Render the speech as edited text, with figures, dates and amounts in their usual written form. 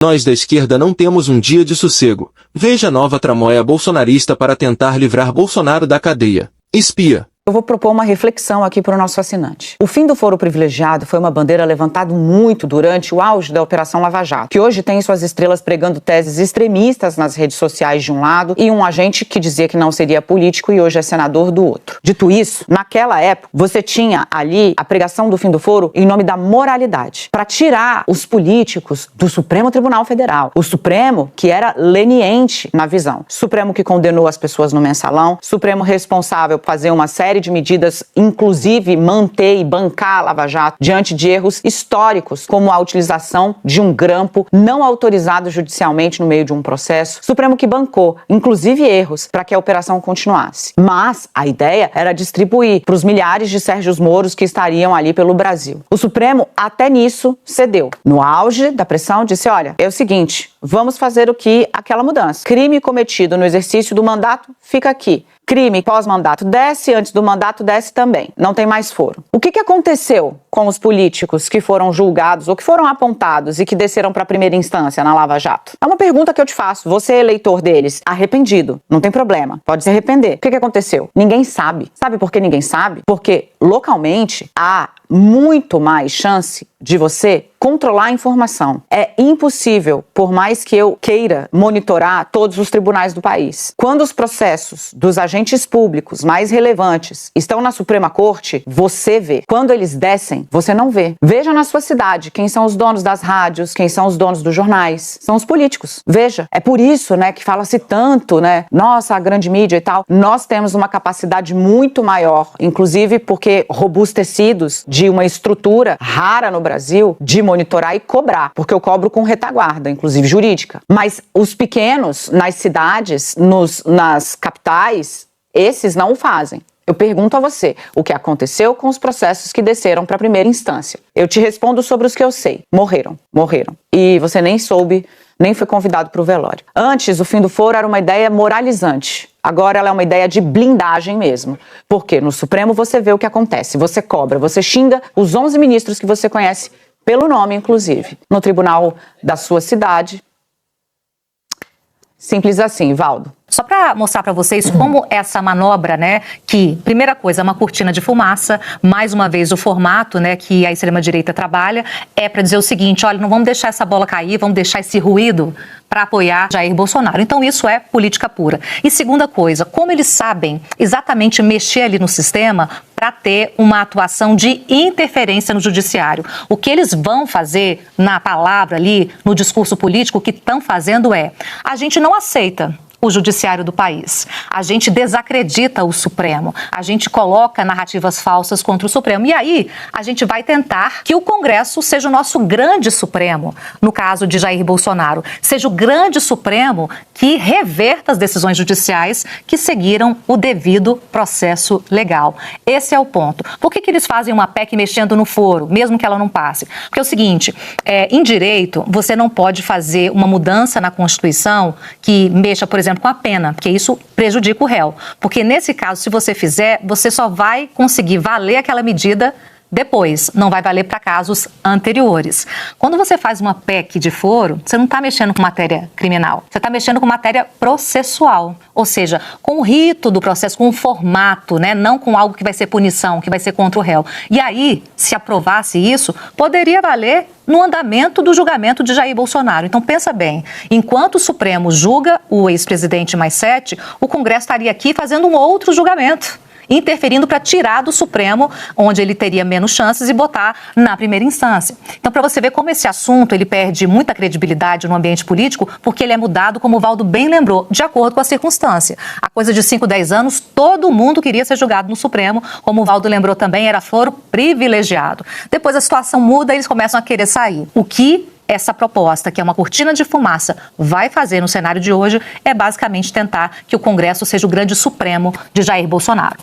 Nós da esquerda não temos um dia de sossego. Veja a nova tramóia bolsonarista para tentar livrar Bolsonaro da cadeia. Espia. Eu vou propor uma reflexão aqui para o nosso assinante. O fim do foro privilegiado foi uma bandeira levantada muito durante o auge da Operação Lava Jato, que hoje tem suas estrelas pregando teses extremistas nas redes sociais de um lado e um agente que dizia que não seria político e hoje é senador do outro. Dito isso, naquela época, você tinha ali a pregação do fim do foro em nome da moralidade, para tirar os políticos do Supremo Tribunal Federal. O Supremo que era leniente na visão. Supremo que condenou as pessoas no mensalão, Supremo responsável por fazer uma série de medidas, inclusive manter e bancar a Lava Jato diante de erros históricos, como a utilização de um grampo não autorizado judicialmente no meio de um processo. Supremo que bancou, inclusive erros, para que a operação continuasse. Mas a ideia era distribuir para os milhares de Sérgios Moros que estariam ali pelo Brasil. O Supremo, até nisso, cedeu. No auge da pressão, disse, olha, é o seguinte, vamos fazer aquela mudança. Crime cometido no exercício do mandato, fica aqui. Crime pós-mandato desce, antes do mandato desce também. Não tem mais foro. O que aconteceu com os políticos que foram julgados ou que foram apontados e que desceram para a primeira instância na Lava Jato? É uma pergunta que eu te faço. Você, eleitor deles, arrependido, não tem problema, pode se arrepender. O que aconteceu? Ninguém sabe. Sabe por que ninguém sabe? Porque localmente há muito mais chance de você controlar a informação. É impossível, por mais que eu queira monitorar todos os tribunais do país. Quando os processos dos agentes públicos mais relevantes estão na Suprema Corte, você vê. Quando eles descem, você não vê. Veja na sua cidade quem são os donos das rádios, quem são os donos dos jornais. São os políticos. Veja. É por isso, que fala-se tanto, nossa, a grande mídia e tal. Nós temos uma capacidade muito maior, inclusive porque robustecidos de uma estrutura rara no Brasil, de monitorar e cobrar, porque eu cobro com retaguarda, inclusive jurídica. Mas os pequenos, nas cidades, nas capitais, esses não o fazem. Eu pergunto a você, o que aconteceu com os processos que desceram para a primeira instância? Eu te respondo sobre os que eu sei. Morreram. E você nem soube, nem foi convidado para o velório. Antes, o fim do foro era uma ideia moralizante. Agora ela é uma ideia de blindagem mesmo. Porque no Supremo você vê o que acontece. Você cobra, você xinga os 11 ministros que você conhece pelo nome, inclusive. No tribunal da sua cidade. Simples assim, Valdo. Só para mostrar para vocês como essa manobra, que, primeira coisa, é uma cortina de fumaça, mais uma vez o formato, que a extrema-direita trabalha, é para dizer o seguinte, olha, não vamos deixar essa bola cair, vamos deixar esse ruído para apoiar Jair Bolsonaro. Então isso é política pura. E segunda coisa, como eles sabem exatamente mexer ali no sistema para ter uma atuação de interferência no judiciário. O que eles vão fazer na palavra ali, no discurso político, o que estão fazendo é, a gente não aceita o judiciário do país. A gente desacredita o Supremo. A gente coloca narrativas falsas contra o Supremo. E aí, a gente vai tentar que o Congresso seja o nosso grande Supremo, no caso de Jair Bolsonaro. Seja o grande Supremo que reverta as decisões judiciais que seguiram o devido processo legal. Esse é o ponto. Por que eles fazem uma PEC mexendo no foro, mesmo que ela não passe? Porque é o seguinte, em direito, você não pode fazer uma mudança na Constituição que mexa, por exemplo, com a pena, porque isso prejudica o réu. Porque nesse caso, se você fizer, você só vai conseguir valer aquela medida depois, não vai valer para casos anteriores. Quando você faz uma PEC de foro, você não está mexendo com matéria criminal, você está mexendo com matéria processual, ou seja, com o rito do processo, com o formato, não com algo que vai ser punição, que vai ser contra o réu. E aí, se aprovasse isso, poderia valer no andamento do julgamento de Jair Bolsonaro. Então, pensa bem, enquanto o Supremo julga o ex-presidente mais 7, o Congresso estaria aqui fazendo um outro julgamento, interferindo para tirar do Supremo, onde ele teria menos chances, e botar na primeira instância. Então, para você ver como esse assunto ele perde muita credibilidade no ambiente político, porque ele é mudado, como o Valdo bem lembrou, de acordo com a circunstância. A coisa de 5, 10 anos, todo mundo queria ser julgado no Supremo, como o Valdo lembrou também, era foro privilegiado. Depois a situação muda e eles começam a querer sair. O que essa proposta, que é uma cortina de fumaça, vai fazer no cenário de hoje é basicamente tentar que o Congresso seja o grande Supremo de Jair Bolsonaro.